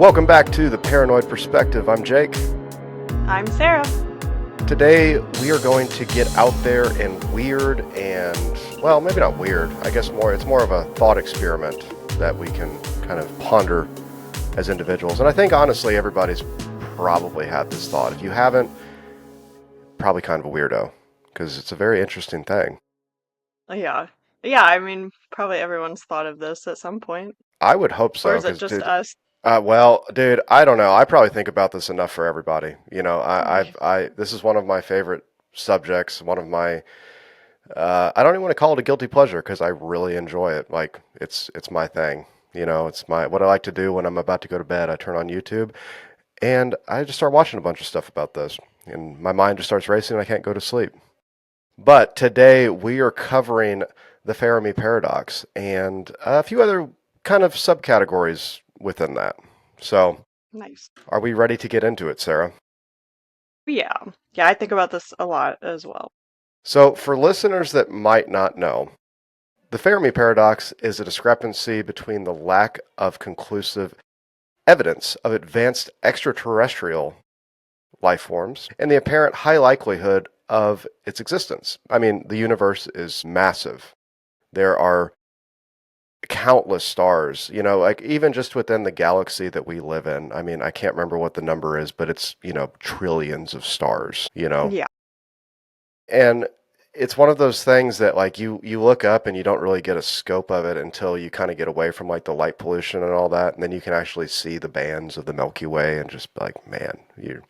Welcome back to The Paranoid Perspective. I'm Jake. I'm Sarah. Today we are going to get out there and weird and, well, maybe not weird. I guess it's more of a thought experiment that we can kind of ponder as individuals. And I think honestly everybody's probably had this thought. If you haven't, probably kind of a weirdo because it's a very interesting thing. Yeah. Yeah, I mean, probably everyone's thought of this at some point. I would hope Or so is it because, just dude, us? well, dude, I don't know. I probably think about this enough for everybody. You know, Right. this is one of my favorite subjects. One of my, I don't even want to call it a guilty pleasure because I really enjoy it. Like it's my thing. You know, it's what I like to do when I'm about to go to bed. I turn on YouTube and I just start watching a bunch of stuff about this, and my mind just starts racing and I can't go to sleep. But today we are covering the Fermi Paradox and a few other kind of subcategories within that. So, Nice. are we ready to get into it, Sarah? Yeah. Yeah, I think about this a lot as well. So, for listeners that might not know, the Fermi Paradox is a discrepancy between the lack of conclusive evidence of advanced extraterrestrial life forms and the apparent high likelihood of its existence. I mean, the universe is massive. There are countless stars, you know, like even just within the galaxy that we live in. I mean, I can't remember what the number is, but it's, you know, trillions of stars, you know. Yeah. And it's one of those things that like you look up and you don't really get a scope of it until you kind of get away from like the light pollution and all that, and then you can actually see the bands of the Milky Way and just be like, man, you're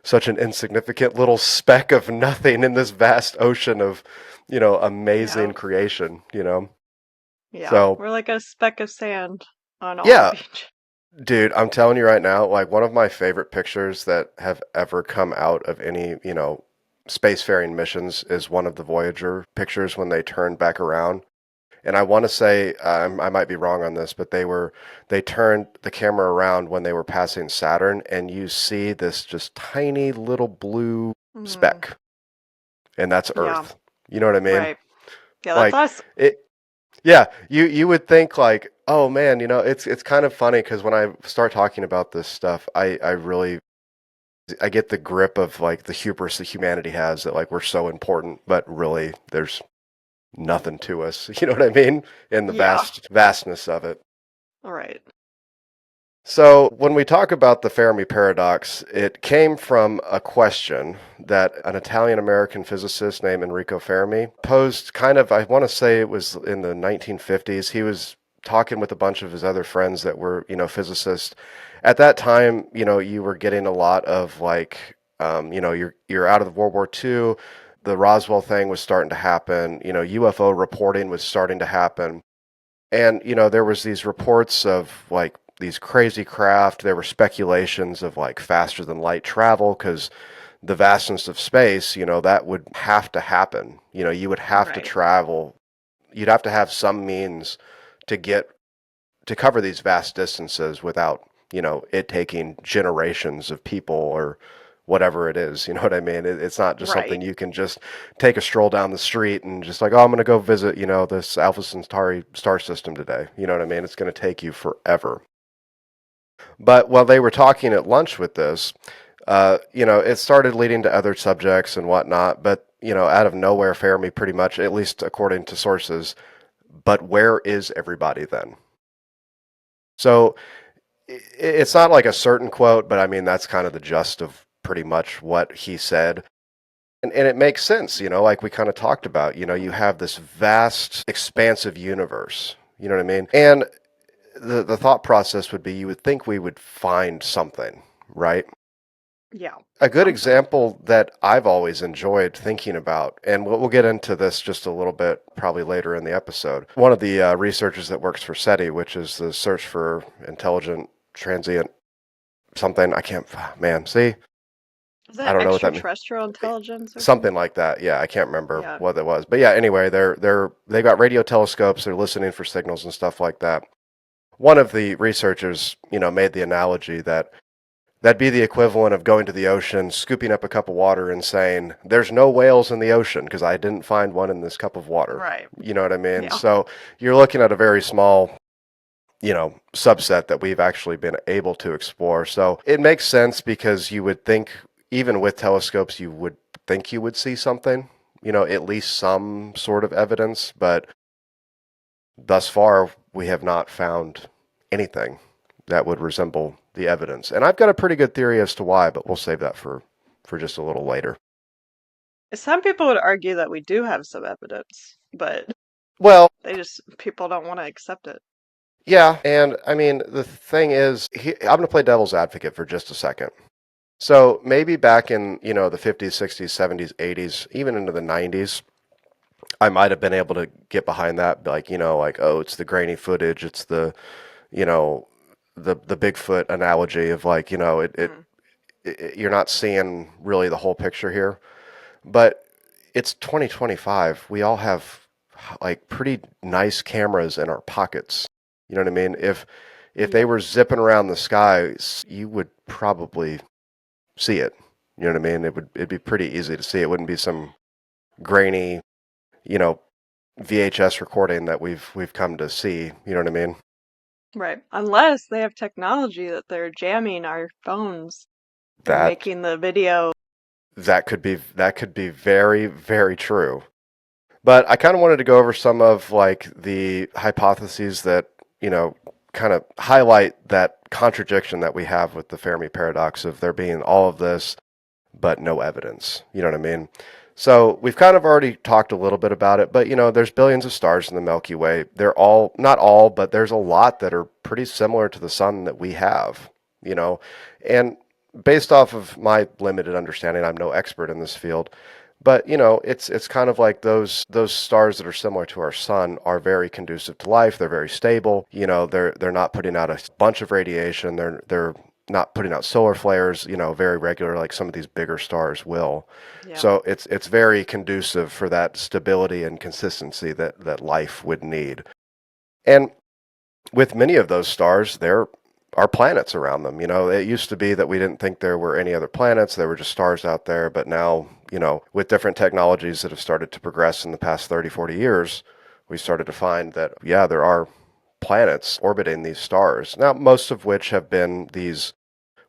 such an insignificant little speck of nothing in this vast ocean of, you know, amazing Yeah. creation, you know. Yeah. So, We're like a speck of sand on all the yeah, beach. dude, I'm telling you right now, like one of my favorite pictures that have ever come out of any, you know, spacefaring missions is one of the Voyager pictures when they turned back around. And I want to say, I might be wrong on this, but they turned the camera around when they were passing Saturn, and you see this just tiny little blue Mm, speck, and that's yeah. Earth. You know what I mean? Right. Yeah, that's Like us. it, yeah, you would think like, oh man, you know, it's kind of funny because when I start talking about this stuff, I really I get the grip of like the hubris that humanity has that like we're so important, but really there's nothing to us. You know what I mean? In the Yeah. vastness of it. All right. So, when we talk about the Fermi paradox, it came from a question that an Italian American physicist named Enrico Fermi posed kind of, I want to say it was in the 1950s. He was talking with a bunch of his other friends that were, you know, physicists. At that time, you know, you were getting a lot of like, you know, you're out of World War II. The Roswell thing was starting to happen. You know, UFO reporting was starting to happen. And, you know, there was these reports of like these crazy craft. There were speculations of like faster than light travel because the vastness of space, you know, that would have to happen. You know, you would have to Right. travel. You'd have to have some means to get to cover these vast distances without, you know, it taking generations of people or whatever it is. You know what I mean? It's not just something Right. you can just take a stroll down the street and just like, oh, I'm going to go visit, you know, this Alpha Centauri star system today. You know what I mean? It's going to take you forever. But while they were talking at lunch with this, you know, it started leading to other subjects and whatnot. But, you know, out of nowhere, Fermi pretty much, at least according to sources, but where is everybody then? So it's not like a certain quote, but I mean, that's kind of the gist of pretty much what he said. And it makes sense, you know, like we kind of talked about, you know, you have this vast, expansive universe, you know what I mean? And the thought process would be you would think we would find something, right? Yeah. A good Something. example that I've always enjoyed thinking about, and we'll get into this just a little bit probably later in the episode. One of the researchers that works for SETI, which is the Search for Intelligent Transient something, I can't, man, see, Is I that don't know what that means. extraterrestrial intelligence or Something something? like that. Yeah, I can't remember Yeah. what it was. But yeah, anyway, they've got radio telescopes, they're listening for signals and stuff like that. One of the researchers, you know, made the analogy that that'd be the equivalent of going to the ocean, scooping up a cup of water and saying, "There's no whales in the ocean because I didn't find one in this cup of water." Right. You know what I mean? Yeah. So you're looking at a very small subset that we've actually been able to explore. So it makes sense because you would think, even with telescopes, you would think you would see something, at least some sort of evidence. But thus far, we have not found anything that would resemble the evidence. And I've got a pretty good theory as to why, but we'll save that for just a little later. Some people would argue that we do have some evidence, but Well, people don't want to accept it. yeah, and I mean, the thing is, I'm going to play devil's advocate for just a second. So maybe back in, the 50s, 60s, 70s, 80s, even into the 90s, I might have been able to get behind that, like, like, oh, it's the grainy footage, it's the, you know, the Bigfoot analogy of like, Mm. you're not seeing really the whole picture here. But it's 2025. We all have like pretty nice cameras in our pockets. You know what I mean? If they Yep. were zipping around the skies, you would probably see it. You know what I mean? It'd be pretty easy to see. It wouldn't be some grainy, you know, VHS recording that we've come to see. You know what I mean? Right. Unless they have technology that they're jamming our phones and That making the video. that could be very, very true. But I kind of wanted to go over some of like the hypotheses that, kind of highlight that contradiction that we have with the Fermi paradox of there being all of this but no evidence. You know what I mean? So we've kind of already talked a little bit about it, but there's billions of stars in the Milky Way. They're all, not all, but there's a lot that are pretty similar to the sun that we have, you know, and based off of my limited understanding, I'm no expert in this field, but it's kind of like those stars that are similar to our sun are very conducive to life. They're very stable. They're not putting out a bunch of radiation. They're not putting out solar flares, very regular like some of these bigger stars will. Yeah. So it's very conducive for that stability and consistency that life would need. And with many of those stars, there are planets around them. It used to be that we didn't think there were any other planets. There were just stars out there. But now, with different technologies that have started to progress in the past 30, 40 years, we started to find that, yeah, there are planets orbiting these stars. Now, most of which have been these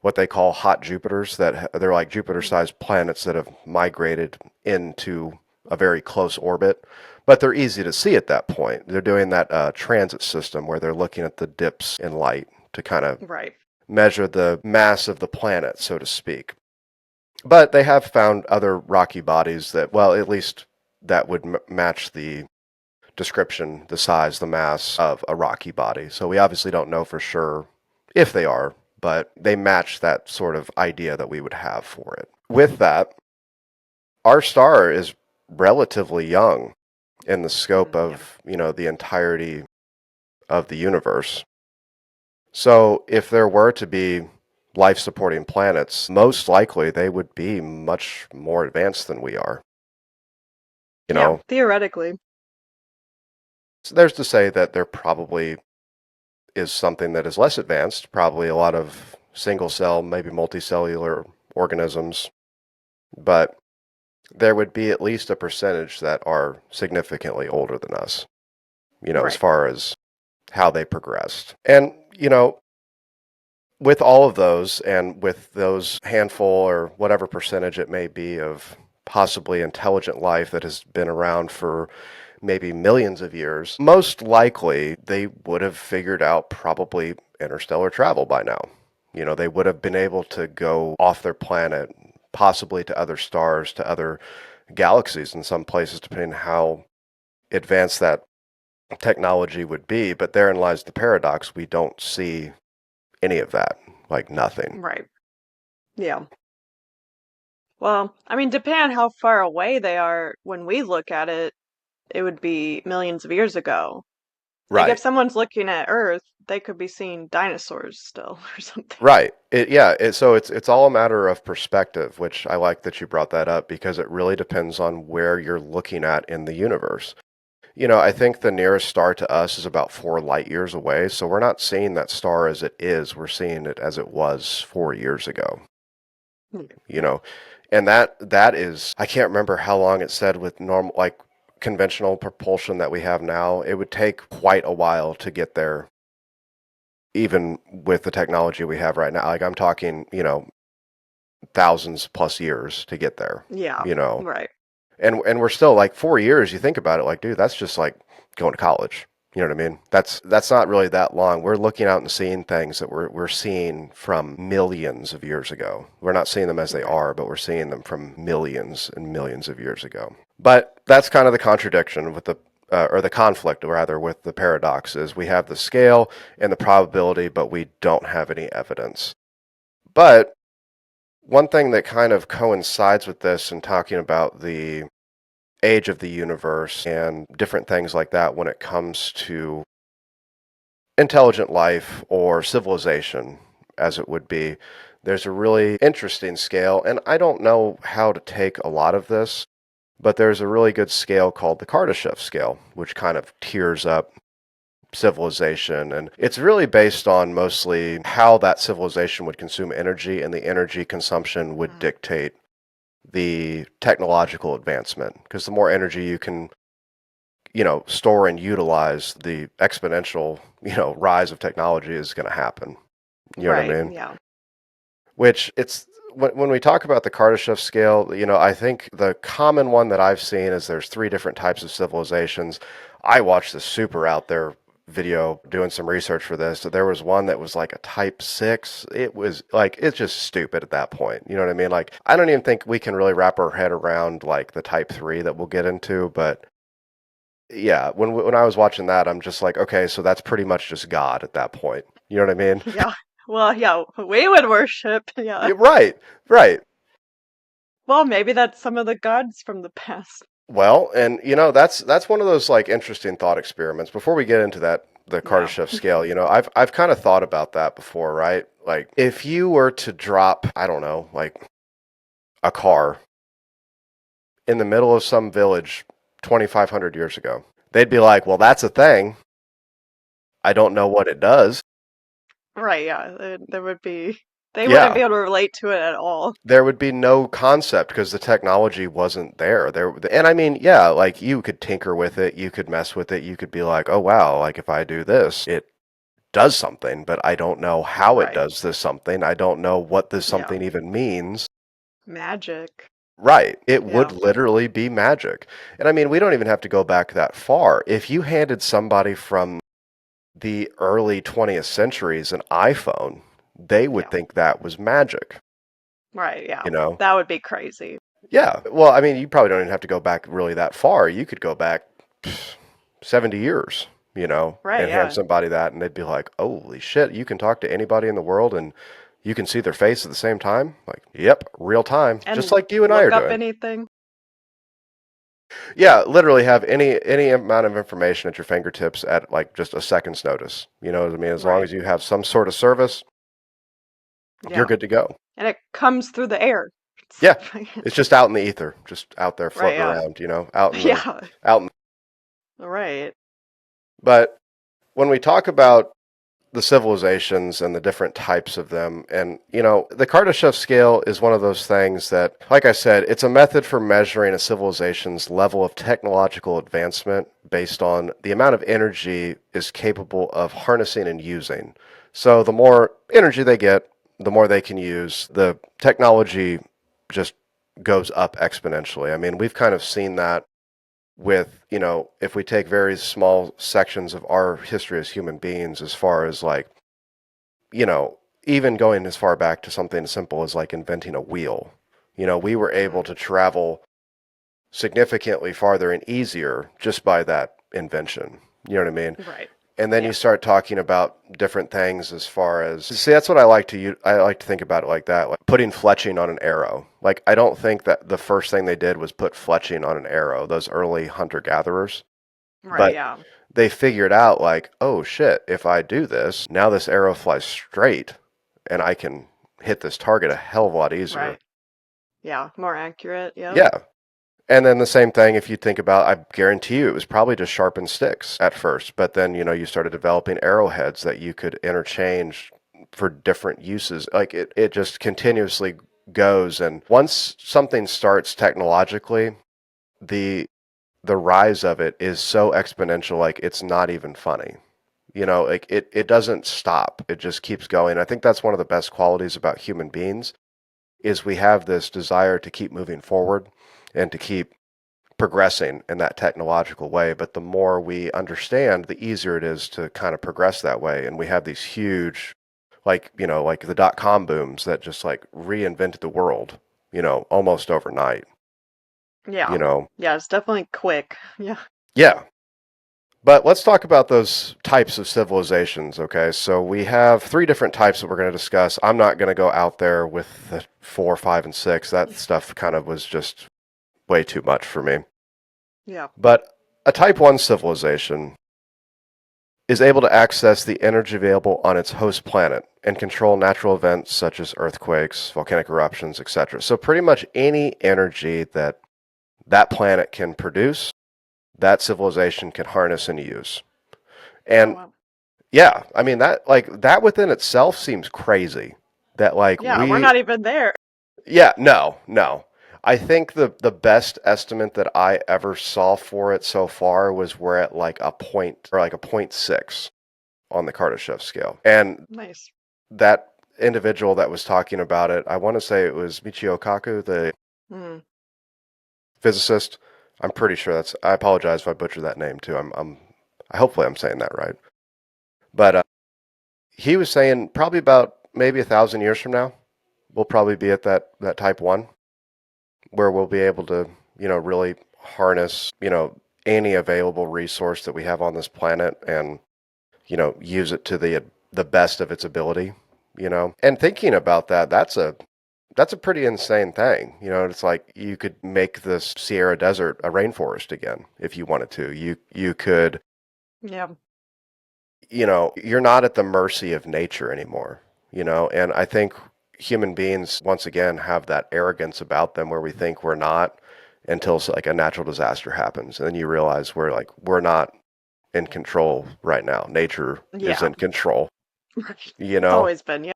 what they call hot Jupiters, that they're like Mhm. Jupiter-sized planets that have migrated into a very close orbit, but they're easy to see at that point. They're doing that transit system where they're looking at the dips in light to kind of Right. measure the mass of the planet, so to speak. But they have found other rocky bodies that, well, at least that would match the description, the size, the mass of a rocky body. So we obviously don't know for sure if they are, but they match that sort of idea that we would have for it. With that, our star is relatively young in the scope Yeah. of, the entirety of the universe. So if there were to be life supporting planets, most likely they would be much more advanced than we are. You Yeah. know, Theoretically. so there's to say that there probably is something that is less advanced, probably a lot of single cell, maybe multicellular organisms, but there would be at least a percentage that are significantly older than us, as Right. far as how they progressed. And, with all of those and with those handful or whatever percentage it may be of possibly intelligent life that has been around for maybe millions of years, most likely they would have figured out probably interstellar travel by now. They would have been able to go off their planet, possibly to other stars, to other galaxies in some places, depending on how advanced that technology would be. But therein lies the paradox. We don't see any of that, like nothing. Right. Yeah. Well, I mean, depending on how far away they are when we look at it, it would be millions of years ago. Like if Right. someone's looking at Earth, they could be seeing dinosaurs still or something. Right. So it's all a matter of perspective, which I like that you brought that up because it really depends on where you're looking at in the universe. I think the nearest star to us is about 4 light years away, so we're not seeing that star as it is, we're seeing it as it was 4 years ago. You Yeah. know, and that is, I can't remember how long it said with normal like conventional propulsion that we have now. It would take quite a while to get there even with the technology we have right now. Like I'm talking, thousands plus years to get there, Yeah. you know. Right. And we're still like 4 years, you think about it, like, dude, that's just like going to college. You know what I mean? That's not really that long. We're looking out and seeing things that we're seeing from millions of years ago. We're not seeing them as they Right. are, but we're seeing them from millions and millions of years ago. But that's kind of the contradiction with the or the conflict rather with the paradox is we have the scale and the probability, but we don't have any evidence. But one thing that kind of coincides with this and talking about the age of the universe and different things like that when it comes to intelligent life or civilization, as it would be, there's a really interesting scale. And I don't know how to take a lot of this, but there's a really good scale called the Kardashev scale, which kind of tiers up civilization. And it's really based on mostly how that civilization would consume energy, and the energy consumption would Mm. dictate the technological advancement. Because the more energy you can store and utilize, the exponential, rise of technology is going to happen. You know what I Right. mean? Yeah. Which it's when we talk about the Kardashev scale, I think the common one that I've seen is there's three different types of civilizations. I watched this super out there video doing some research for this. So there was one that was like a type 6. It was like it's just stupid at that point. You know what I mean? Like I don't even think we can really wrap our head around like the type 3 that we'll get into, but yeah, when I was watching that, I'm just like, okay, so that's pretty much just God at that point. You know what I mean? Yeah. Well, yeah, we would worship. Yeah. Yeah, right, right. Well, maybe that's some of the gods from the past. Well, and that's one of those like interesting thought experiments. Before we get into that, the Yeah. Kardashev scale, I've kind of thought about that before, right? Like if you were to drop, I don't know, like a car in the middle of some village 2,500 years ago, they'd be like, well, that's a thing. I don't know what it does. Right. Yeah. There would be. They wouldn't Yeah, be able to relate to it at all. there would be no concept because the technology wasn't there. And I mean, yeah, like you could tinker with it, you could mess with it, you could be like, oh wow, like if I do this, it does something, but I don't know how it Right. does this something. I don't know what this Yeah. something even means. Magic. Right. It would Yeah. literally be magic. And I mean, we don't even have to go back that far. If you handed somebody from the early 20th centuries an iPhone, they would Yeah. think that was magic, Right. Yeah. you know? That would be crazy. Yeah. Well, I mean, you probably don't even have to go back really that far. You could go back 70 years, Right. and hand Yeah. somebody that, and they'd be like, holy shit, you can talk to anybody in the world and you can see their face at the same time? Like, yep, real time, just And like you and I are look up doing. anything. Yeah, literally have any amount of information at your fingertips at like just a second's notice. You know what I mean? As long Right. as you have some sort of service, you're Yeah. good to go. And it comes through the air. Yeah. It's just out in the ether, just out there Right. floating Yeah. around, out in the Yeah. out in Right. but when we talk about the civilizations and the different types of them, and the Kardashev scale is one of those things that, like I said, it's a method for measuring a civilization's level of technological advancement based on the amount of energy is capable of harnessing and using. So the more energy they get, the more they can use. The technology just goes up exponentially. I mean, we've kind of seen that with, if we take very small sections of our history as human beings, as far as like, you know, even going as far back to something as simple as like inventing a wheel. We were able Mhm. to travel significantly farther and easier just by that invention. You know what I mean? Right. And then Yeah. you start talking about different things as far as, see, that's what I like to think about it like that, like putting fletching on an arrow. Like I don't think that the first thing they did was put fletching on an arrow, those early hunter gatherers, Right. but Yeah. they figured out like, oh shit, if I do this, now this arrow flies straight and I can hit this target a hell of a lot easier. Right. Yeah. More accurate. Yep. Yeah. And then the same thing, if you think about, I guarantee you it was probably just sharpened sticks at first, but then, you started developing arrowheads that you could interchange for different uses. Like it just continuously goes. And once something starts technologically, the the rise of it is so exponential, like it's not even funny. Like it doesn't stop. It just keeps going. I think that's one of the best qualities about human beings is we have this desire to keep moving forward and to keep progressing in that technological way. But the more we understand, the easier it is to kind of progress that way. And we have these huge, like the .com booms that just like reinvented the world, almost overnight, you Yeah. know. Yeah, it's definitely quick. Yeah. Yeah. But let's talk about those types of civilizations, okay? So we have three different types that we're going to discuss. I'm not going to go out there with the 4, 5, and 6. That stuff kind of was just way too much for me. Yeah. But a type 1 civilization is able to access the energy available on its host planet and control natural events such as earthquakes, volcanic eruptions, etc. So pretty much any energy that that planet can produce, that civilization can harness and use. Oh And wow. yeah, I mean that within itself seems crazy. That like Yeah, we're we not even there. yeah, no, no. I think the best estimate that I ever saw for it so far was we're at like a point or like a point 0.6 on the Kardashev scale. And Nice. that individual that was talking about it, I want to say it was Michio Kaku, the Hmm. physicist. I'm pretty sure that's. I apologize if I butchered that name too. Hopefully I'm saying that right. But he was saying probably about maybe 1,000 years from now, we'll probably be at that type 1 where we'll be able to, really harness, any available resource that we have on this planet and, use it to the best of its ability, And thinking about that, that's a pretty insane thing. It's like you could make this Sierra Desert a rainforest again if you wanted to. You could, Yeah. you're not at the mercy of nature anymore, And I think human beings once again have that arrogance about them where we think we're not until like a natural disaster happens, and then you realize we're not in control right now. Nature is Yeah. in control, Right. you It's know. always been, yeah.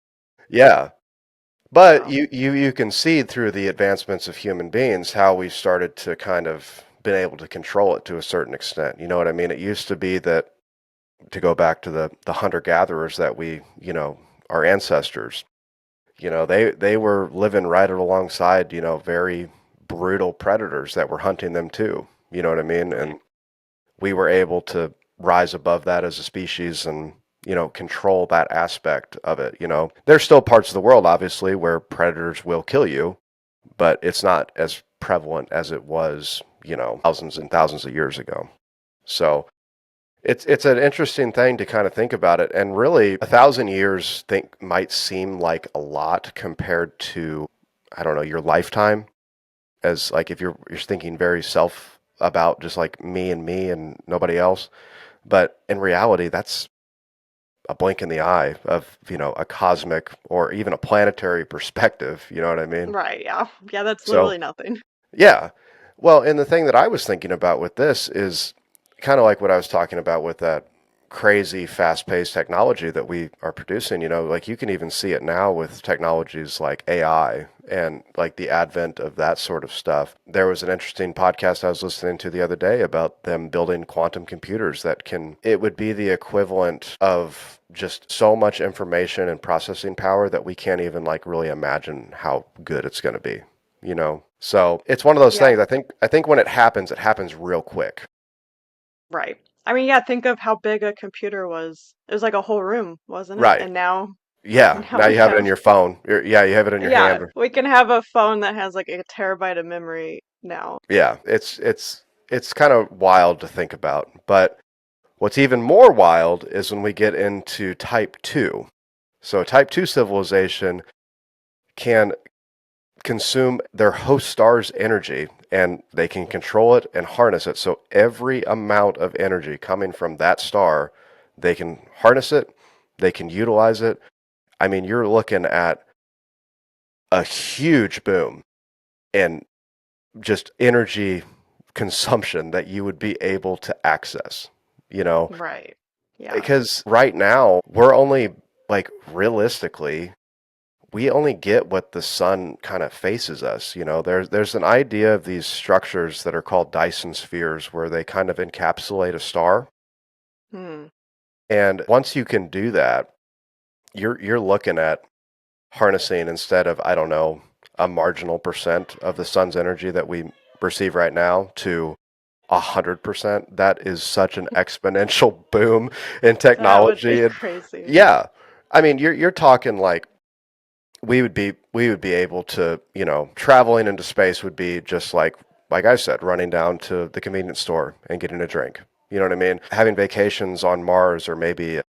Yeah. But So, you can see through the advancements of human beings how we've started to kind of been able to control it to a certain extent. You know what I mean? It used to be that, to go back to the hunter gatherers that we, our ancestors, they were living right alongside, very brutal predators that were hunting them too. You know what I mean? right. And we were able to rise above that as a species and, control that aspect of it. There's still parts of the world, obviously, where predators will kill you, but it's not as prevalent as it was, thousands and thousands of years ago. So it's an interesting thing to kind of think about it, and really, 1,000 years might seem like a lot compared to, I don't know, your lifetime. As like if you're thinking very self about just like me and nobody else, but in reality, that's a blink in the eye of a cosmic or even a planetary perspective. You know what I mean? Right, yeah. Yeah, that's So literally nothing. yeah. Well, and the thing that I was thinking about with this is kind of like what I was talking about with that crazy fast-paced technology that we are producing, like you can even see it now with technologies like AI and like the advent of that sort of stuff. There was an interesting podcast I was listening to the other day about them building quantum computers that it would be the equivalent of just so much information and processing power that we can't even like really imagine how good it's going to be, So it's one of those Yeah, things. I think when it happens real quick. right. I mean, yeah, think of how big a computer was. It was like a whole room, wasn't it? Right. And now Yeah. now Now we you have it in have your phone. Yeah, you have it in your yeah, hand. we can have a phone that has like a terabyte of memory now. Yeah. It's kind of wild to think about. But what's even more wild is when we get into type 2. So type 2 civilization can consume their host star's energy and they can control it and harness it. So every amount of energy coming from that star, they can harness it, they can utilize it. I mean, you're looking at a huge boom in just energy consumption that you would be able to access, Right. Yeah. because right now we're only like realistically we only get what the sun kind of faces us. There's an idea of these structures that are called Dyson spheres where they kind of encapsulate a star. Hmm. And once you can do that, you're looking at harnessing, instead of, I don't know, a marginal percent of the sun's energy that we receive right now, to 100%. That is such an exponential boom in That would be technology. And crazy. yeah, I mean, you're talking like we would be able to, traveling into space would be just like I said, running down to the convenience store and getting a drink. You know what I mean? Having vacations on Mars, or maybe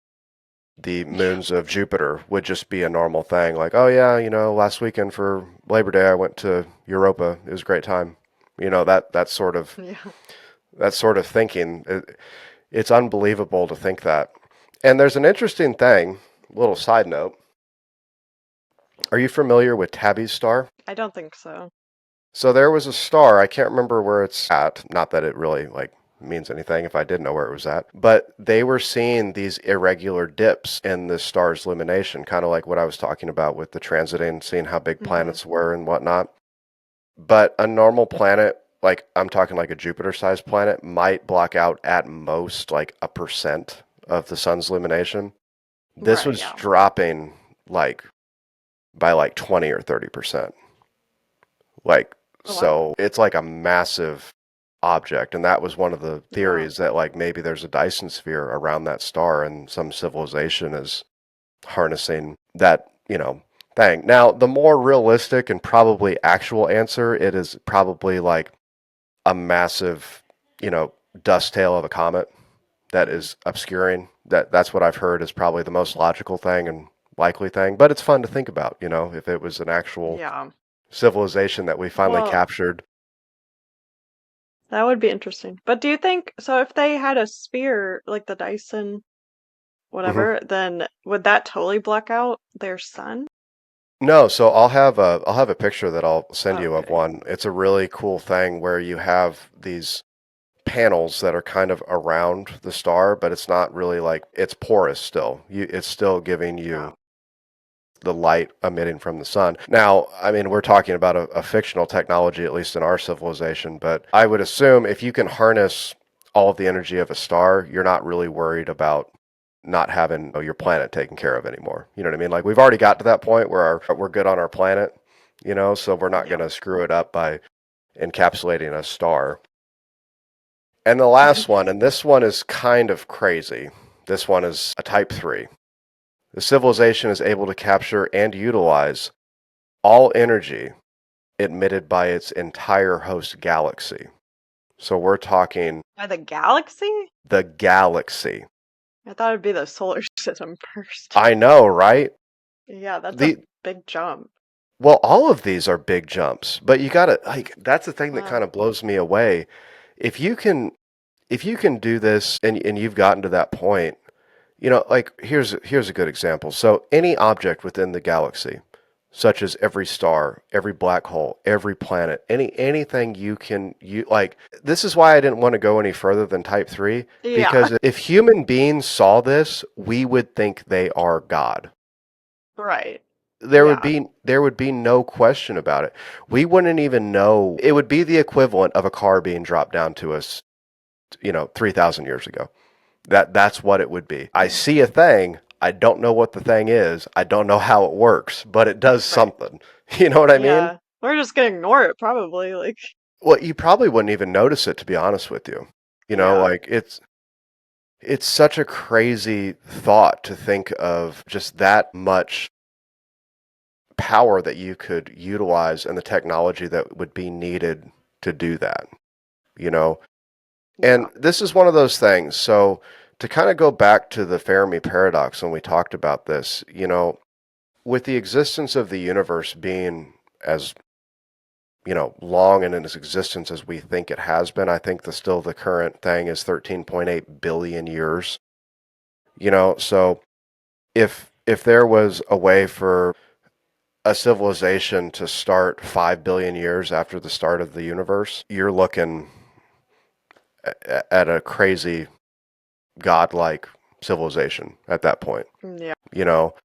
the Yeah. moons of Jupiter, would just be a normal thing. Like, oh yeah, last weekend for Labor Day I went to Europa. It was a great time. Yeah. That sort of thinking. It's unbelievable to think that. And there's an interesting thing. Little side note. Are you familiar with Tabby's star? I don't think so. So there was a star. I can't remember where it's at. Not that it really means anything if I did know where it was at. But they were seeing these irregular dips in the star's lumination, kind of like what I was talking about with the transiting, seeing how big Hmm. planets were and whatnot. But a normal planet, like I'm talking like a Jupiter-sized planet, might block out at most like a percent of the sun's lumination. This Right, was yeah. dropping like by like 20 or 30%. Like, Oh, wow. so it's like a massive object. And that was one of the Yeah. theories, that like maybe there's a Dyson sphere around that star and some civilization is harnessing that, thing. Now, the more realistic and probably actual answer, it is probably like a massive, you know, dust tail of a comet that Mm. is obscuring. That's what I've heard is probably the most logical thing and likely thing. But it's fun to think about, if it was an actual Yeah. civilization that we finally Well, captured. that would be interesting. But do you think so if they had a sphere like the Dyson Hmm. whatever, then would that totally block out their sun? No, so I'll have a picture that I'll send you of Okay. one. It's a really cool thing where you have these panels that are kind of around the star, but it's not really like, it's porous still. It's still giving you Yeah. the light emitting from the sun. Now, I mean, we're talking about a fictional technology, at least in our civilization, but I would assume if you can harness all of the energy of a star, you're not really worried about not having your planet taken care of anymore. You know what I mean? Like, we've already got to that point where we're good on our planet, so we're not going Yeah. to screw it up by encapsulating a star. And the last one, and this one is kind of crazy. This one is a type 3. The civilization is able to capture and utilize all energy emitted by its entire host galaxy. So we're talking By the galaxy? the galaxy. I thought it'd be the solar system first. I know, right? Yeah, that's a The big jump. Well, all of these are big jumps, but you got to, like, that's the thing that kind Wow. of blows me away. If you can if you can do this, and you've gotten to that point, like, here's a good example. So any object within the galaxy, such as every star, every black hole, every planet, anything you like, this is why I didn't want to go any further than type 3, Yeah. because if human beings saw this, we would think they are God. Right. There would Yeah. be there would be no question about it. We wouldn't even know. It would be the equivalent of a car being dropped down to us, 3,000 years ago. That's what it would be. I Mm. see a thing. I don't know what the thing is. I don't know how it works, but it does Right. something. You know what I mean? Yeah. We're just gonna ignore it probably. Like, Well, you probably wouldn't even notice it, to be honest with you. yeah. Like, it's such a crazy thought to think of, just that much power that you could utilize and the technology that would be needed to do that, you know? Yeah. And this is one of those things. So, to kind of go back to the Fermi Paradox when we talked about this, with the existence of the universe being as, long in its existence as we think it has been, I think the current thing is 13.8 billion years. So if there was a way for a civilization to start 5 billion years after the start of the universe, you're looking at a crazy godlike civilization at that point, Yeah. you know.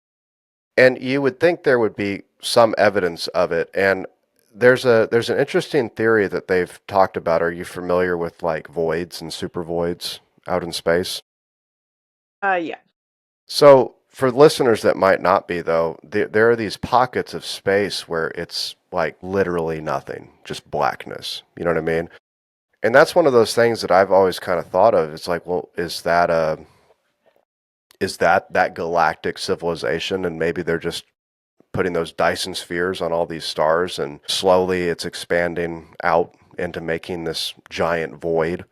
And you would think there would be some evidence of it. And there's an interesting theory that they've talked about. Are you familiar with like voids and super voids out in space? Yeah. So, for listeners that might not be, though, there are these pockets of space where it's like literally nothing, just blackness. You know what I mean? And that's one of those things that I've always kind of thought of. It's like, well, is that galactic civilization? And maybe they're just putting those Dyson spheres on all these stars, and slowly it's expanding out into making this giant void.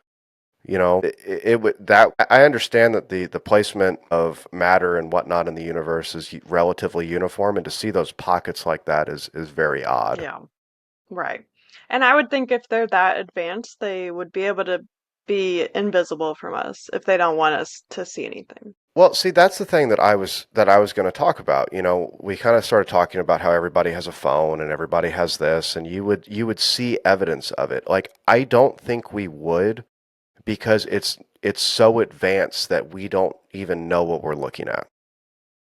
It would that I understand that the placement of matter and whatnot in the universe is relatively uniform, and to see those pockets like that is very odd. Yeah, right. And I would think if they're that advanced, they would be able to be invisible from us if they don't want us to see anything. Well, see, that's the thing that I was going to talk about. We kind of started talking about how everybody has a phone and everybody has this, and you would see evidence of it. Like, I don't think we would, because it's so advanced that we don't even know what we're looking at.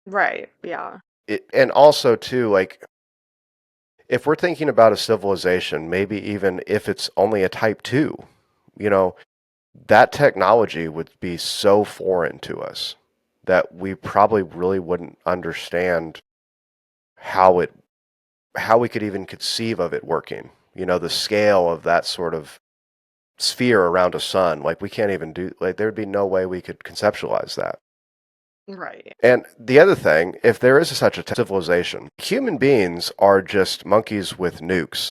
Right, yeah. And also too, like, if we're thinking about a civilization, maybe even if it's only a type 2, you know, that technology would be so foreign to us that we probably really wouldn't understand how it how we could even conceive of it working. The scale of that sort of sphere around a sun, like, we can't even do, like, there'd be no way we could conceptualize that. Right. And the other thing, if there is such a civilization, human beings are just monkeys with nukes.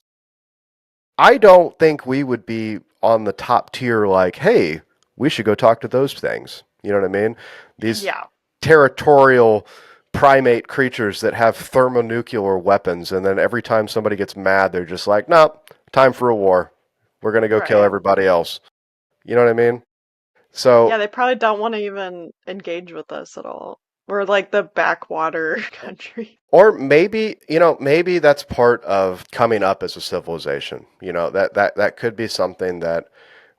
I don't think we would be on the top tier, like, hey, we should go talk to those things. You know what I mean? These Yeah, territorial primate creatures that have thermonuclear weapons, and then every time somebody gets mad, they're just like, nope, time for a war. We're going to go kill right. everybody else. You know what I mean? So, Yeah, they probably don't want to even engage with us at all. We're like the backwater country. or maybe that's part of coming up as a civilization. That could be something that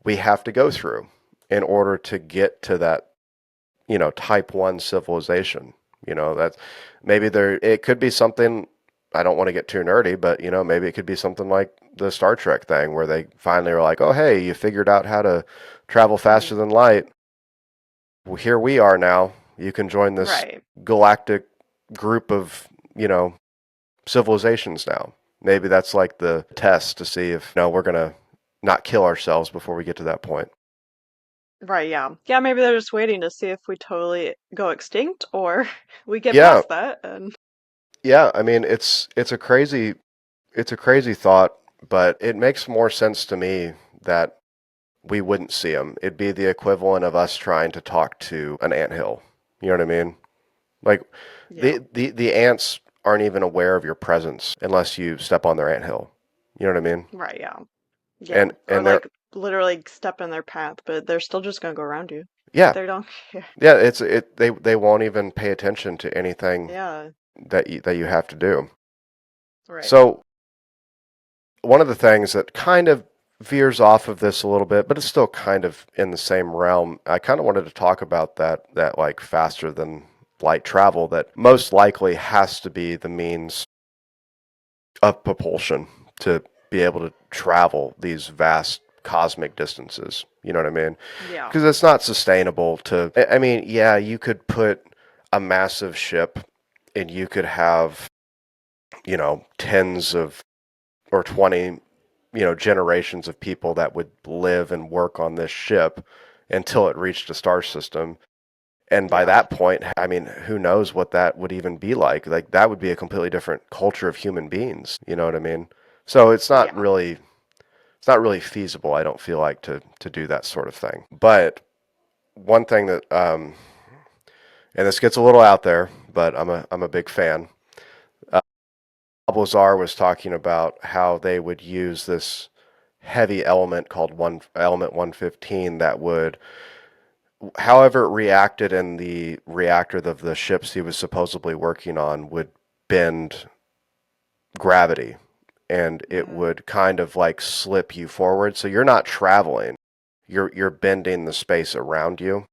we have to go through in order to get to that, type 1 civilization. That maybe it could be something. I don't want to get too nerdy, but maybe it could be something like the Star Trek thing where they finally are like, "Oh, hey, you figured out how to travel faster Mm, than light. Well, here we are now. You can join this right. galactic group of, you know, civilizations now." Maybe that's like the test to see if, we're going to not kill ourselves before we get to that point. Right, yeah. Yeah, maybe they're just waiting to see if we totally go extinct or we get Yeah, past that and yeah, I mean, it's a crazy thought, but it makes more sense to me that we wouldn't see them. It'd be the equivalent of us trying to talk to an anthill. You know what I mean? Like, yeah. the ants aren't even aware of your presence unless you step on their anthill. You know what I mean? Right, yeah. Yeah. And Or and they're like literally step in their path, but they're still just gonna go around you. yeah, They don't care. yeah. They won't even pay attention to anything Yeah, that you have to do. right. So one of the things that kind of veers off of this a little bit, but it's still kind of in the same realm. I kind of wanted to talk about that like faster than light travel that most likely has to be the means of propulsion to be able to travel these vast cosmic distances. You know what I mean? Yeah. Because it's not sustainable to. I mean, yeah, you could put a massive ship and you could have, tens of or 20, generations of people that would live and work on this ship until it reached a star system. And by Yeah. that point, I mean, who knows what that would even be like? Like, that would be a completely different culture of human beings. You know what I mean? So Yeah. it's not really feasible, I don't feel like, to do that sort of thing. But one thing that, and this gets a little out there, but I'm a big fan. Lazar was talking about how they would use this heavy element called element 115 that would, however it reacted in the reactor of the ships he was supposedly working on, would bend gravity, and it Hmm. would kind of like slip you forward, so you're not traveling, you're bending the space around you.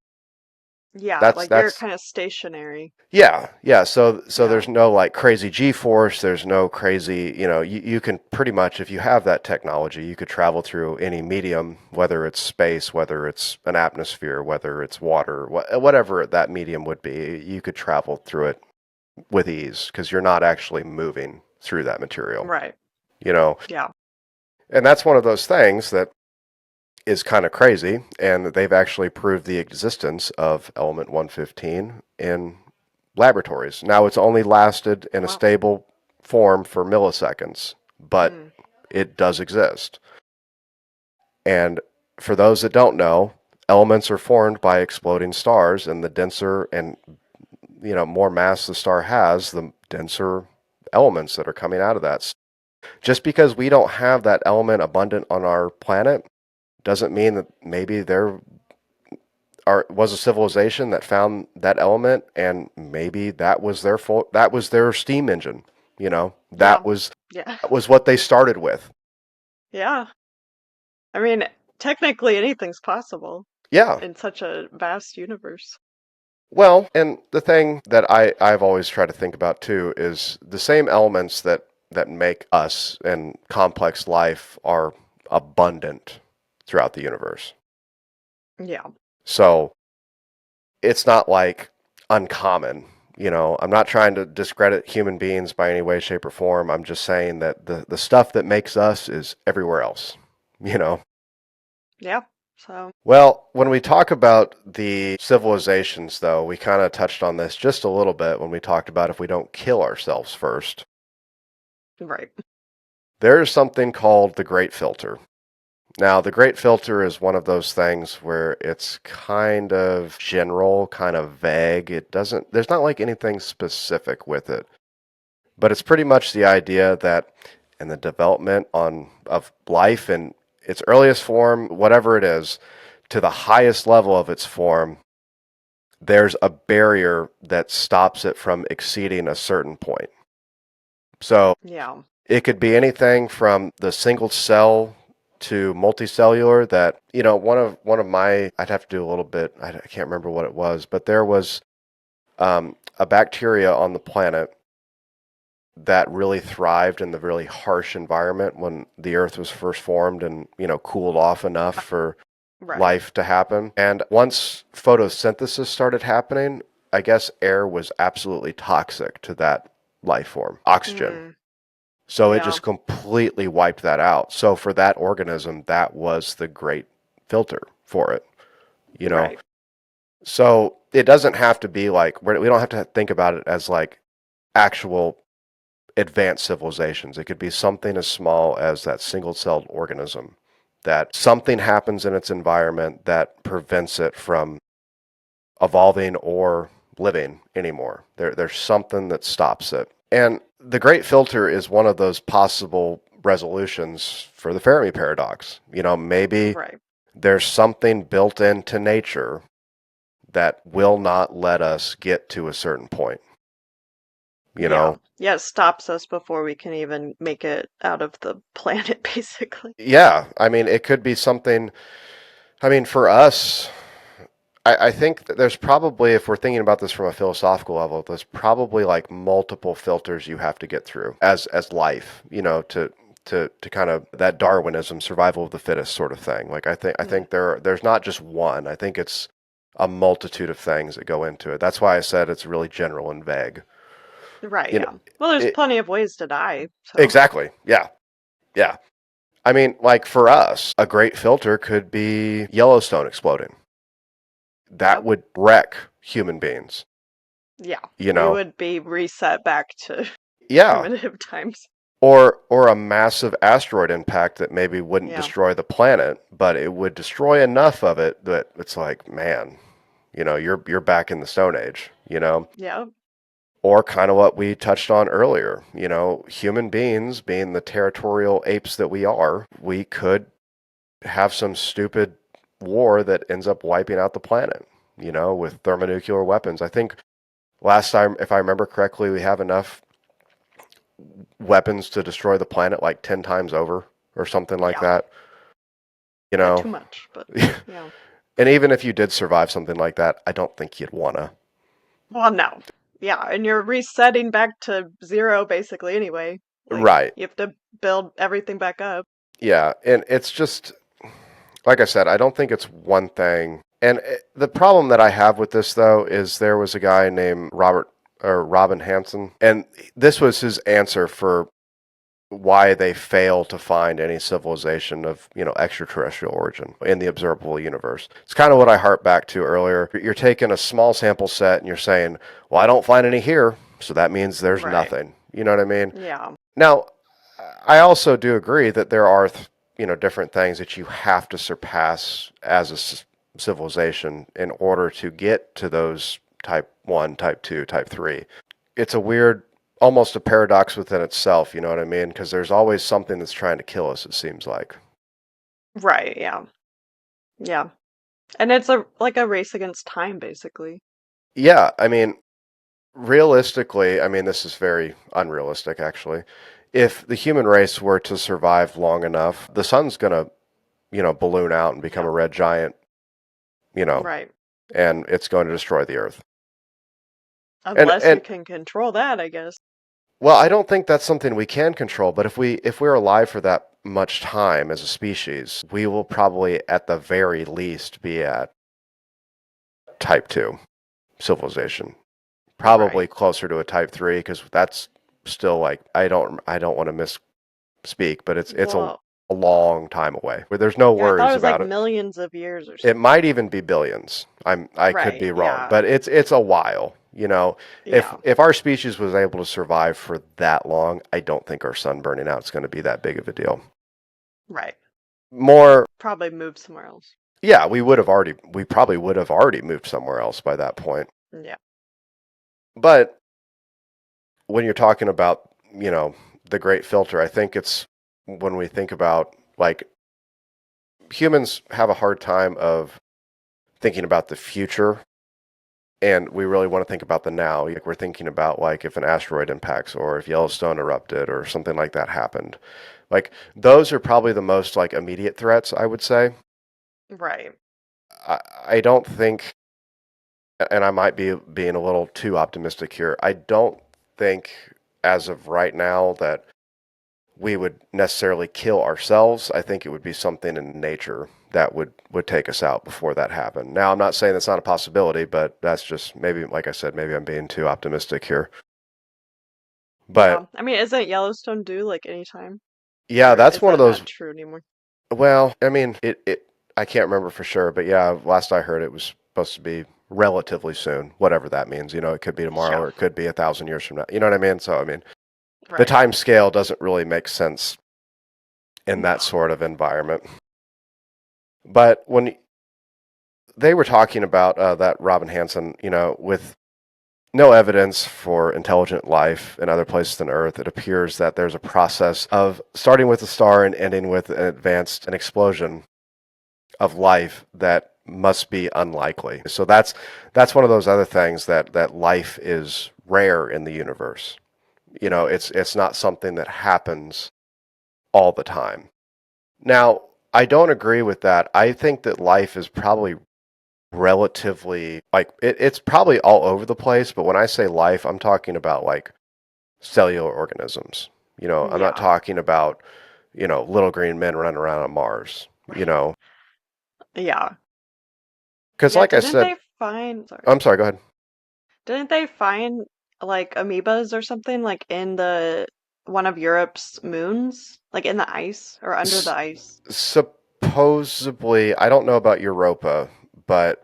Yeah, That's like they're that's kind of stationary. yeah. So Yeah. there's no like crazy G-force. There's no crazy, you can pretty much, if you have that technology, you could travel through any medium, whether it's space, whether it's an atmosphere, whether it's water, whatever that medium would be, you could travel through it with ease because you're not actually moving through that material, Right. you know. Yeah. And that's one of those things that is kind of crazy, and they've actually proved the existence of element 115 in laboratories. Now, it's only lasted in a Well. stable form for milliseconds, but Mm, it does exist. And for those that don't know, elements are formed by exploding stars, and the denser and more mass the star has, the denser elements that are coming out of that. Just because we don't have that element abundant on our planet doesn't mean that maybe there was a civilization that found that element, and maybe that was their steam engine. yeah. That was Yeah. what they started with. Yeah. I mean, technically anything's possible Yeah. in such a vast universe. Well, and the thing that I've always tried to think about too is the same elements that make us and complex life are abundant throughout the universe. Yeah. So it's not like uncommon. I'm not trying to discredit human beings by any way, shape, or form. I'm just saying that the stuff that makes us is everywhere else. You know. Yeah. So, Well, when we talk about the civilizations, though, we kind of touched on this just a little bit when we talked about if we don't kill ourselves first. right. There's something called the Great Filter. Now, the Great Filter is one of those things where it's kind of general, kind of vague. There's not like anything specific with it, but it's pretty much the idea that in the development of life in its earliest form, whatever it is, to the highest level of its form, there's a barrier that stops it from exceeding a certain point. So Yeah. it could be anything from the single cell to multicellular. That one of my, I'd have to do a little bit. I can't remember what it was, but there was a bacteria on the planet that really thrived in the really harsh environment when the Earth was first formed and cooled off enough for Right. life to happen. And once photosynthesis started happening, I guess air was absolutely toxic to that life form, oxygen. Mm, So it yeah. just completely wiped that out. So for that organism, that was the great filter for it, you know. Right. So it doesn't have to be like, we don't have to think about it as like actual advanced civilizations. It could be something as small as that single-celled organism, that something happens in its environment that prevents it from evolving or living anymore. There's something that stops it. And the Great Filter is one of those possible resolutions for the Fermi Paradox. Maybe Right. there's something built into nature that will not let us get to a certain point. You Yeah. know, Yeah, it stops us before we can even make it out of the planet, basically. yeah, I mean, it could be something. I mean, for us, I think that there's probably, if we're thinking about this from a philosophical level, there's probably like multiple filters you have to get through as life, to kind of that Darwinism, survival of the fittest sort of thing. Like I Mm, think there's not just one. I think it's a multitude of things that go into it. That's why I said it's really general and vague. right, You know, yeah. Well, there's it, plenty of ways to die, so. exactly. Yeah. Yeah. I mean, like for us, a great filter could be Yellowstone exploding. That Yep. would wreck human beings. Yeah. You We know, would be reset back to yeah, primitive times. or a massive asteroid impact that maybe wouldn't Yeah. destroy the planet, but it would destroy enough of it that it's like, man, you're back in the Stone Age, Yeah. or kind of what we touched on earlier, human beings being the territorial apes that we are, we could have some stupid war that ends up wiping out the planet, with thermonuclear weapons. I think last time, if I remember correctly, we have enough weapons to destroy the planet like 10 times over or something like Yeah. that. You Yeah, know, too much, but yeah. And even if you did survive something like that, I don't think you'd wanna. Well, no. Yeah, and you're resetting back to zero basically anyway. Like, Right. you have to build everything back up. Yeah. And it's just, like I said, I don't think it's one thing. And the problem that I have with this, though, is there was a guy named Robin Hansen, and this was his answer for why they fail to find any civilization of, extraterrestrial origin in the observable universe. It's kind of what I harped back to earlier. You're taking a small sample set and you're saying, well, I don't find any here, so that means there's Right. nothing. You know what I mean? Yeah. Now, I also do agree that there are, different things that you have to surpass as a civilization in order to get to those type 1, type 2, type 3. It's a weird, almost a paradox within itself, you know what I mean? Because there's always something that's trying to kill us, it seems like. Right, yeah. Yeah. And it's like a race against time basically. Yeah, I mean, realistically, I mean, this is very unrealistic, actually. If the human race were to survive long enough, the sun's going to, balloon out and become Yeah. a red giant, you know, Right. and it's going to destroy the earth. And Unless you and can control that, I guess. well, I don't think that's something we can control, but if we're alive for that much time as a species, we will probably at the very least be at type 2 civilization. Probably Right. closer to a type 3 cuz that's still like I don't want to misspeak, but it's Well, a long time away. Where there's no yeah, I thought it worries was like about it. millions of years or It something. might even be billions. I could Right, be wrong, yeah. but it's a while. If Yeah. if our species was able to survive for that long, I don't think our sun burning out is going to be that big of a deal. Right. We'd More, probably move somewhere else. yeah, we probably would have already moved somewhere else by that point. Yeah. But when you're talking about, the great filter, I think it's when we think about like humans have a hard time of thinking about the future, and we really want to think about the now. Like we're thinking about like if an asteroid impacts or if Yellowstone erupted or something like that happened. Like those are probably the most like immediate threats, I would say. Right. I don't think, and I might be being a little too optimistic here. I don't think as of right now that we would necessarily kill ourselves. I think it would be something in nature that would take us out before that happened. Now, I'm not saying that's not a possibility, but that's just maybe, like I said, maybe I'm being too optimistic here. Yeah. But I mean, isn't Yellowstone due like anytime? yeah, Or that's is one of that those. not true anymore? Well, I mean, it I can't remember for sure, but yeah, last I heard it was supposed to be relatively soon, whatever that means. It could be tomorrow Yeah. or it could be 1,000 years from now. You know what I mean? So, I mean, the Right. time scale doesn't really make sense in that No. sort of environment. But when they were talking about that Robin Hansen, with no evidence for intelligent life in other places than Earth, it appears that there's a process of starting with a star and ending with an explosion of life that must be unlikely. So that's one of those other things that life is rare in the universe. It's not something that happens all the time. Now, I don't agree with that. I think that life is probably relatively like it's probably all over the place, but when I say life, I'm talking about like cellular organisms. I'm not Yeah. talking about, little green men running around on Mars, Yeah. because Yeah, like I didn't said, they find, sorry. I'm sorry, go ahead. Didn't they find like amoebas or something like in the one of Europe's moons? Like in the ice or under the S- ice? Supposedly, I don't know about Europa, but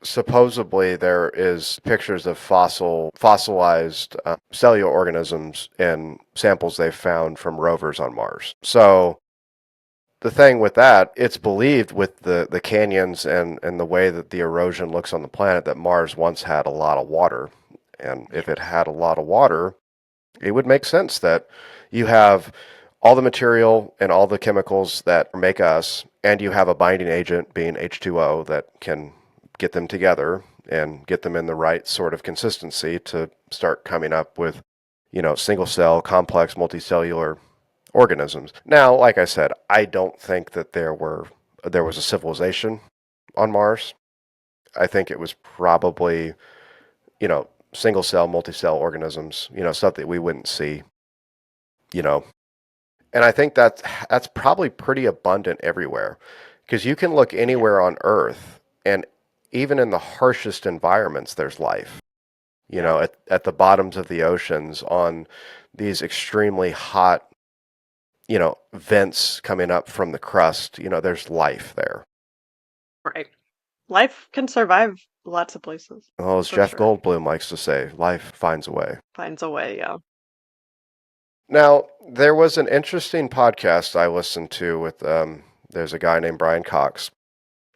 supposedly there is pictures of fossilized cellular organisms in samples they've found from rovers on Mars. So the thing with that, it's believed with the canyons and the way that the erosion looks on the planet that Mars once had a lot of water. And if it Yes. had a lot of water, it would make sense that you have all the material and all the chemicals that make us, and you have a binding agent being H2O that can get them together and get them in the right sort of consistency to start coming up with, single cell, complex, multicellular organisms. Now, like I said, I don't think that there was a civilization on Mars. I think it was probably, single cell, multi-cell organisms, stuff that we wouldn't see, you know. And I think that's probably pretty abundant everywhere because you can look Yeah. anywhere on Earth and even in the harshest environments there's life. Yeah. At the bottoms of the oceans on these extremely hot, vents coming up from the crust, there's life there. Right. Life can survive lots of places, Well, as for Jeff sure. Goldblum likes to say, life finds a way. Finds a way, yeah. Now, there was an interesting podcast I listened to with, there's a guy named Brian Cox.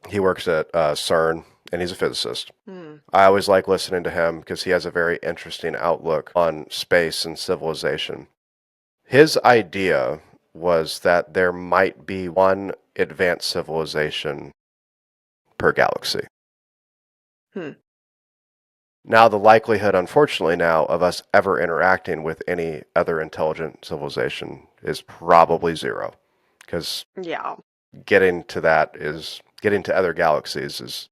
He works at CERN, and he's a physicist. Hmm. I always like listening to him because he has a very interesting outlook on space and civilization. His idea was that there might be one advanced civilization per galaxy. Hmm. Now, the likelihood, unfortunately, now of us ever interacting with any other intelligent civilization is probably zero, because Yeah. getting to other galaxies is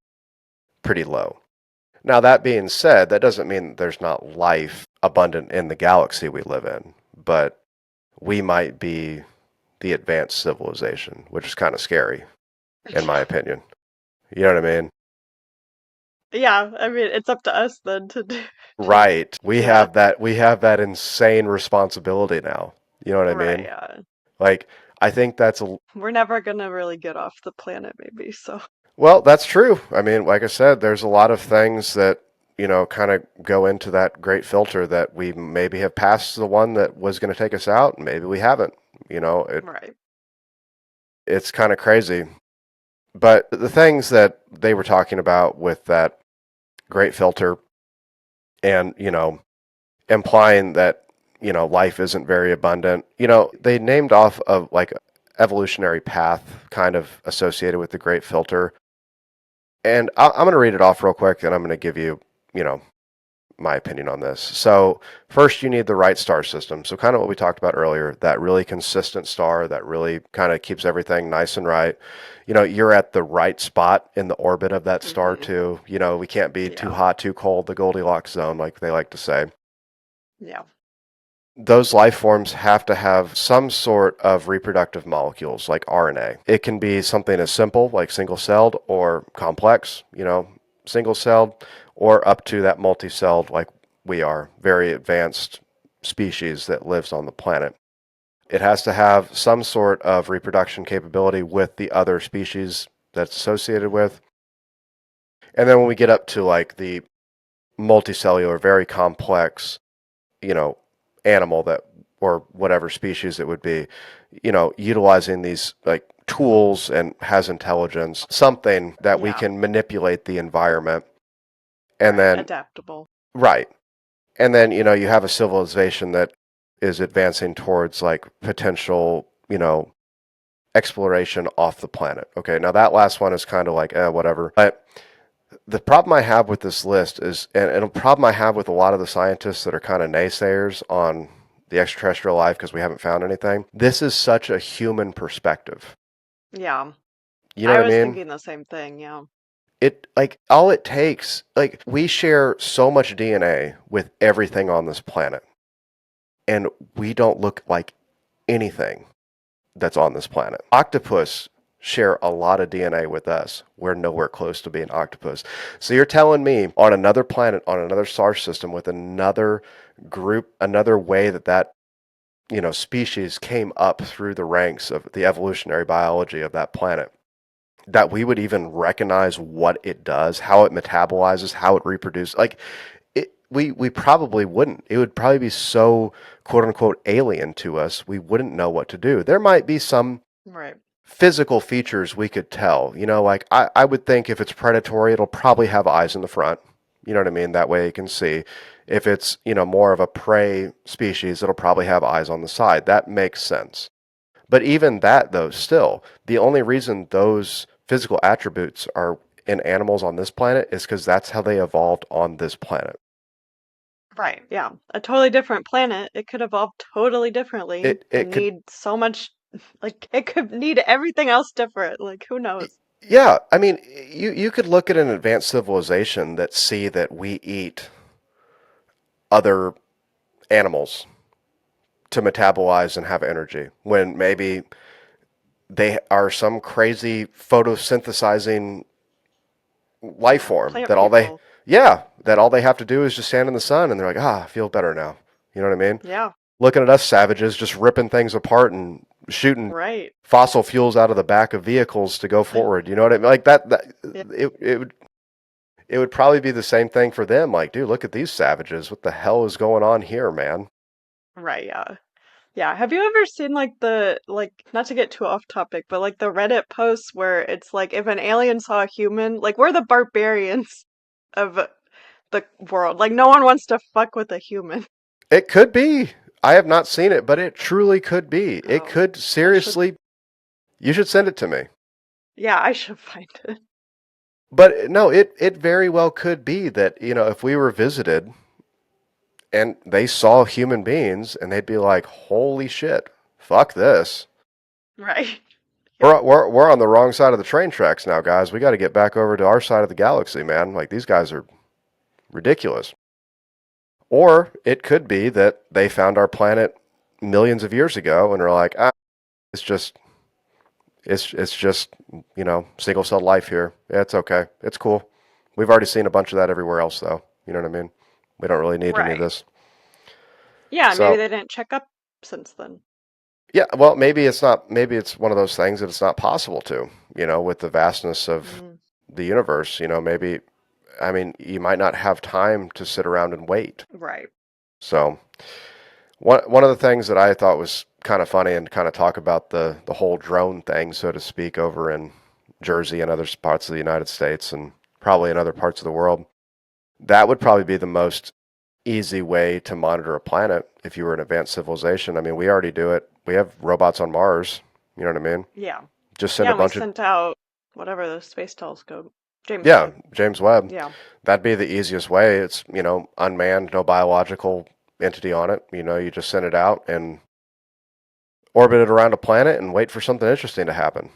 pretty low. Now, that being said, that doesn't mean there's not life abundant in the galaxy we live in, but we might be the advanced civilization, which is kind of scary, in my opinion. You know what I mean? Yeah, I mean, it's up to us then to do. Right. Yeah. We have that insane responsibility now. You know what I Right, mean? yeah. Like I think that's a We're never gonna really get off the planet, maybe, so. well, that's true. I mean, like I said, there's a lot of things that, kind of go into that great filter that we maybe have passed the one that was going to take us out, and maybe we haven't. You know, it Right. it's kind of crazy. But the things that they were talking about with that great filter and, implying that, life isn't very abundant, they named off of like evolutionary path kind of associated with the great filter. And I'm going to read it off real quick, and I'm going to give you, you know, my opinion on this. So, first, you need the right star system. So, kind of what we talked about earlier, that really consistent star that really kind of keeps everything nice and right. You're at the right spot in the orbit of that star, Hmm. too. We can't be too Yeah. hot, too cold, the Goldilocks zone, like they like to say. Yeah. Those life forms have to have some sort of reproductive molecules like RNA. It can be something as simple like single celled or complex, single celled, or up to that multi celled like we are, very advanced species that lives on the planet. It has to have some sort of reproduction capability with the other species that's associated with. And then when we get up to like the multicellular, very complex, you know, animal that or whatever species it would be, utilizing these like tools and has intelligence, something that we Yeah. can manipulate the environment. And Right. then, Adaptable. right. And then, you have a civilization that is advancing towards like potential, exploration off the planet. Okay. Now that last one is kind of like, whatever. But the problem I have with this list is, and a problem I have with a lot of the scientists that are kind of naysayers on the extraterrestrial life because we haven't found anything. This is such a human perspective. Yeah. You know I what I was mean? thinking the same thing, yeah. It like all it takes, like we share so much DNA with everything on this planet, and we don't look like anything that's on this planet. Octopus share a lot of DNA with us. We're nowhere close to being octopus. So you're telling me on another planet, on another star system, with another group, another way that species came up through the ranks of the evolutionary biology of that planet, that we would even recognize what it does, how it metabolizes, how it reproduces. Like we probably wouldn't. It would probably be so quote unquote alien to us, we wouldn't know what to do. There might be some Right. physical features we could tell. Like I would think if it's predatory, it'll probably have eyes in the front. You know what I mean? That way you can see. If it's, more of a prey species, it'll probably have eyes on the side. That makes sense. But even that, though, still, the only reason those physical attributes are in animals on this planet is because that's how they evolved on this planet. Right. Yeah. A totally different planet. It could evolve totally differently It and could need so much, like, it could need everything else different. Like, who knows? Yeah, I mean, you could look at an advanced civilization that see that we eat other animals to metabolize and have energy when maybe they are some crazy photosynthesizing life Yeah, form plant that all they people. yeah, that all they have to do is just stand in the sun and they're like, "Ah, I feel better now." You know what I mean? Yeah, Looking at us savages just ripping things apart and shooting right. fossil fuels out of the back of vehicles to go forward. You know what I mean? Like that Yeah, it would probably be the same thing for them. Like, dude, look at these savages. What the hell is going on here, man? right. Yeah. Yeah. Have you ever seen like not to get too off topic, but like the Reddit posts where it's like if an alien saw a human, like we're the barbarians of the world. Like no one wants to fuck with a human. It could be. I have not seen it, but it truly could be. It Oh, could I should, seriously. You should send it to me. yeah, I should find it. But no, it very well could be that, if we were visited and they saw human beings and they'd be like, "Holy shit, fuck this. Right. Yeah. We're on the wrong side of the train tracks now, guys. We got to get back over to our side of the galaxy, man. Like these guys are ridiculous." Or it could be that they found our planet millions of years ago and are like, "Ah, it's just it's just, single cell life here. Yeah, it's okay. It's cool. We've already seen a bunch of that everywhere else though. You know what I mean? We don't really need any of Right. this." Yeah, maybe So, they didn't check up since then. yeah, well, maybe it's one of those things that it's not possible to, with the vastness of Mm, the universe, maybe I mean, you might not have time to sit around and wait. right. So, one of the things that I thought was kind of funny and kind of talk about the whole drone thing, so to speak, over in Jersey and other parts of the United States and probably in other parts of the world. That would probably be the most easy way to monitor a planet if you were an advanced civilization. I mean, we already do it. We have robots on Mars. You know what I mean? Yeah. Just send Yeah, a and we bunch of sent out whatever the space telescope, James yeah, Webb. James Webb. Yeah. That'd be the easiest way. It's, unmanned, no biological entity on it. You just send it out and orbit it around a planet and wait for something interesting to happen.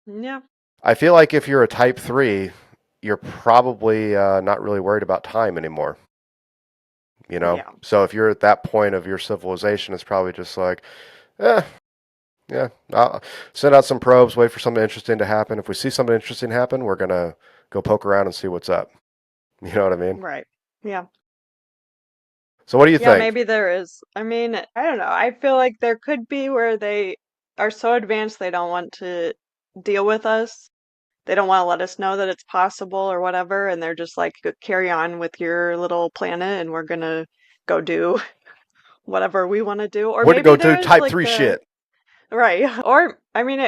Yeah. I feel like if you're a Type 3, you're probably not really worried about time anymore. Yeah. So if you're at that point of your civilization, it's probably just like, eh, yeah, I'll send out some probes, wait for something interesting to happen. If we see something interesting happen, we're gonna go poke around and see what's up. You know what I mean? Right. Yeah. So what do you Yeah, think? maybe there is. I mean, I don't know. I feel like there could be where they are so advanced they don't want to deal with us. They don't want to let us know that it's possible or whatever, and they're just like, Carry on with your little planet, and we're gonna go do whatever we want to do." Or We're gonna maybe go there do is Type like 3 a shit. right. Or I mean,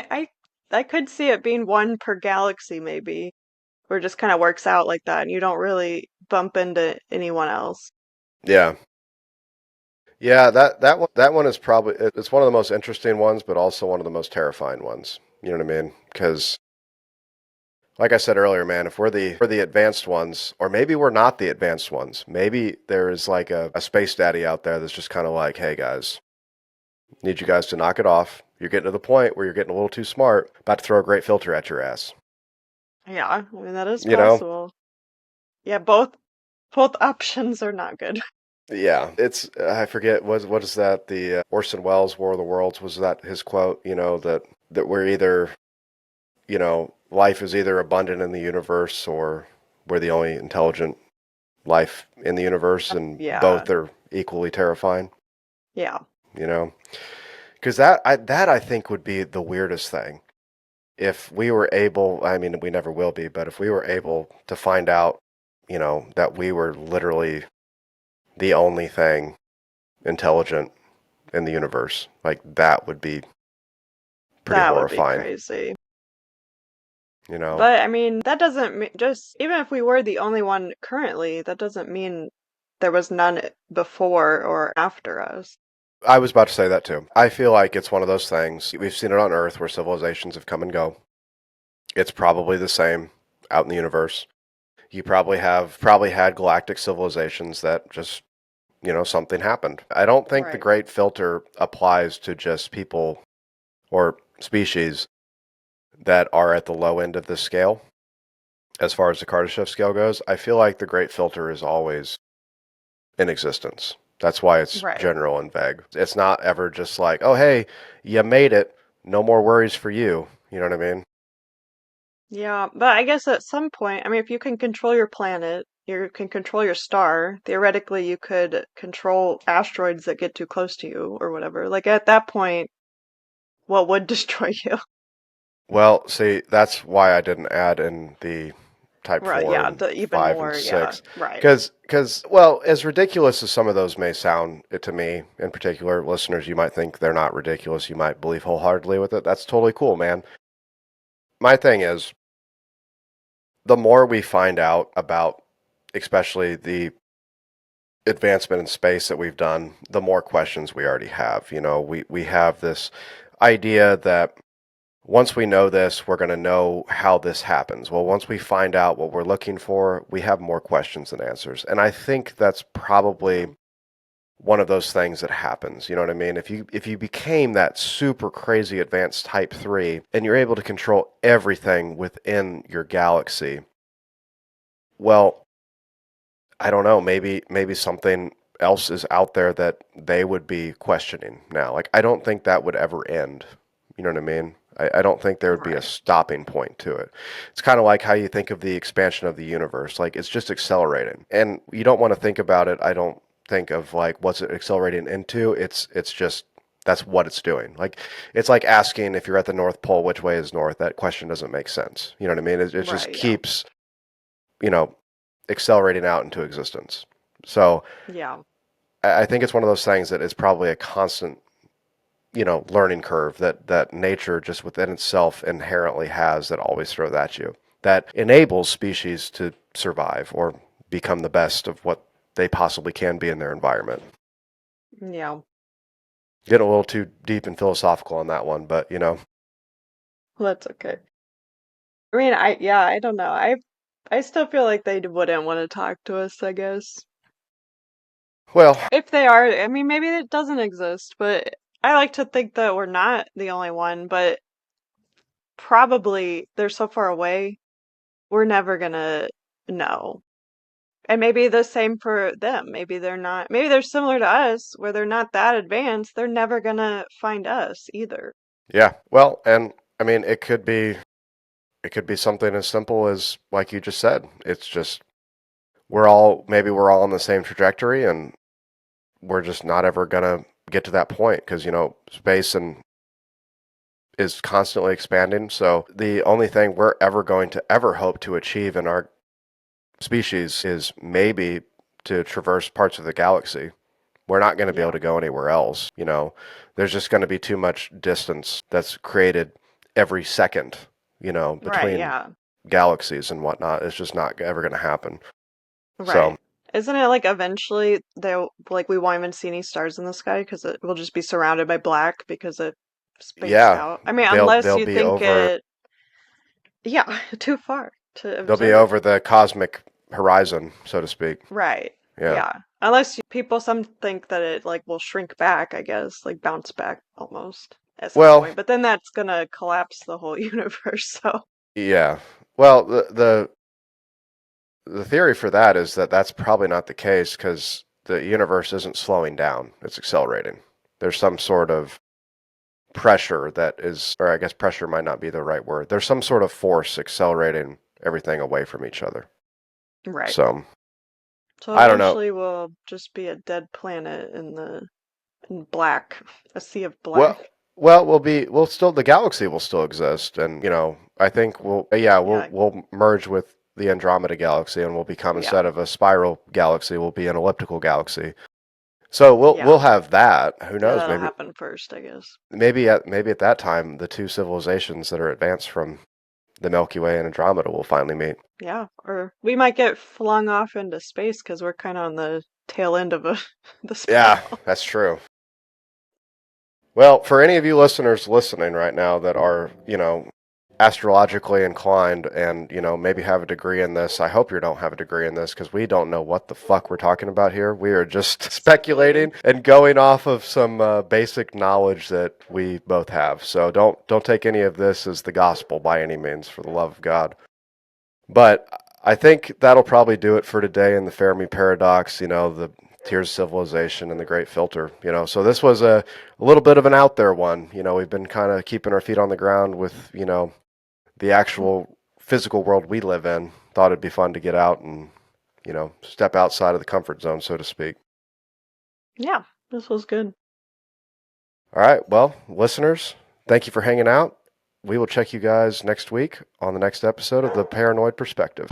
I could see it being one per galaxy, maybe, where it just kind of works out like that, and you don't really bump into anyone else. Yeah, yeah. That one is probably it's one of the most interesting ones, but also one of the most terrifying ones. You know what I mean? Because like I said earlier, man, if we're the advanced ones, or maybe we're not the advanced ones, maybe there is like a space daddy out there that's just kind of like, hey guys, need you guys to knock it off. You're getting to the point where you're getting a little too smart. About to throw a great filter at your ass. Yeah, I mean that is You know? possible. Yeah, both options are not good. Yeah. It's I forget what is that? The Orson Welles War of the Worlds, was that his quote? That we're either life is either abundant in the universe or we're the only intelligent life in the universe, and Yeah, both are equally terrifying. yeah, You know, because that I think would be the weirdest thing if we were able. I mean, we never will be, but if we were able to find out, that we were literally the only thing intelligent in the universe, like that would be pretty that would be horrifying. crazy. You know, But I mean, that doesn't mean just even if we were the only one currently, that doesn't mean there was none before or after us. I was about to say that too. I feel like it's one of those things. We've seen it on Earth where civilizations have come and go. It's probably the same out in the universe. You probably had galactic civilizations that just, something happened. I don't think the Right. great filter applies to just people or species. that are at the low end of the scale as far as the Kardashev scale goes, I feel like the Great Filter is always in existence. That's why it's Right. general and vague. It's not ever just like, oh, hey, you made it. No more worries for you. You know what I mean? Yeah, but I guess at some point, I mean, if you can control your planet, you can control your star, theoretically you could control asteroids that get too close to you or whatever. Like at that point, what would destroy you? Well, see, that's why I didn't add in the type Right, 4 yeah, and even 5 and more, yeah, 6. right. Because, well, as ridiculous as some of those may sound to me, in particular, listeners, you might think they're not ridiculous. You might believe wholeheartedly with it. That's totally cool, man. My thing is, the more we find out about, especially the advancement in space that we've done, the more questions we already have. You know, we have this idea that once we know this, we're going to know how this happens. Well, once we find out what we're looking for, we have more questions than answers. And I think that's probably Yeah. one of those things that happens. You know what I mean? If you became that super crazy advanced type 3 and you're able to control everything within your galaxy, well, I don't know, maybe something else is out there that they would be questioning now. Like I don't think that would ever end. You know what I mean? I don't think there would be a Right. stopping point to it. It's kind of like how you think of the expansion of the universe. Like it's just accelerating. And you don't want to think about it, I don't think of like what's it accelerating into. It's just that's what it's doing. Like it's like asking if you're at the North Pole, which way is north? That question doesn't make sense. You know what I mean? It just Right, yeah. keeps, you know, accelerating out into existence. So Yeah. I think it's one of those things that is probably a constant, learning curve that nature just within itself inherently has that always throws at you that enables species to survive or become the best of what they possibly can be in their environment. Yeah. Getting a little too deep and philosophical on that one, but Well, that's okay. I mean, I don't know. I still feel like they wouldn't want to talk to us, I guess. well, If they are, I mean, maybe it doesn't exist, but I like to think that we're not the only one, but probably they're so far away, we're never gonna know. And maybe the same for them. Maybe they're not, maybe they're similar to us, where they're not that advanced. They're never gonna find us either. yeah, well, and I mean it could be something as simple as like you just said. It's just we're all on the same trajectory and we're just not ever gonna get to that point because space and is constantly expanding. So the only thing we're ever going to ever hope to achieve in our species is maybe to traverse parts of the galaxy. We're not going to be able Yeah. to go anywhere else. There's just going to be too much distance that's created every second. Right, Between yeah. galaxies and whatnot. It's just not ever going to happen. So Right. Isn't it like eventually they'll like we won't even see any stars in the sky because it will just be surrounded by black because it's spaced yeah, out. I mean, they'll unless they'll you be think over it, yeah, too far to they'll be observe. over the cosmic horizon, so to speak. Right. Yeah. Yeah. Unless people some think that it like will shrink back, I guess, like bounce back almost at some Well, point. But then that's gonna collapse the whole universe. So, yeah. Well, the theory for that is that that's probably not the case because the universe isn't slowing down; it's accelerating. There's some sort of pressure that is, or I guess pressure might not be the right word. There's some sort of force accelerating everything away from each other. right. So So I don't know. eventually we'll just be a dead planet in black, a sea of Well, black. we'll still the galaxy will still exist, and I think yeah we'll Yeah. we'll merge with the Andromeda galaxy, and we'll become Yeah. instead of a spiral galaxy, we'll be an elliptical galaxy. So we'll Yeah. have that. Who Yeah, knows? that'll Maybe happen first, I guess. maybe at that time, the two civilizations that are advanced from the Milky Way and Andromeda will finally meet. Yeah. Or we might get flung off into space because we're kind of on the tail end of the Yeah, spiral. that's true. Well, for any of you listeners listening right now that are, astrologically inclined and, maybe have a degree in this, I hope you don't have a degree in this because we don't know what the fuck we're talking about here. We are just Speculating. speculating and going off of some basic knowledge that we both have. So don't take any of this as the gospel by any means, for the love of God. But I think that'll probably do it for today in the Fermi Paradox, the Tears of Civilization and the Great Filter. So this was a little bit of an out there one. We've been kind of keeping our feet on the ground with, the actual physical world we live in. Thought it'd be fun to get out and, step outside of the comfort zone, so to speak. Yeah, this was good. All right. Well, listeners, thank you for hanging out. We will check you guys next week on the next episode of The Paranoid Perspective.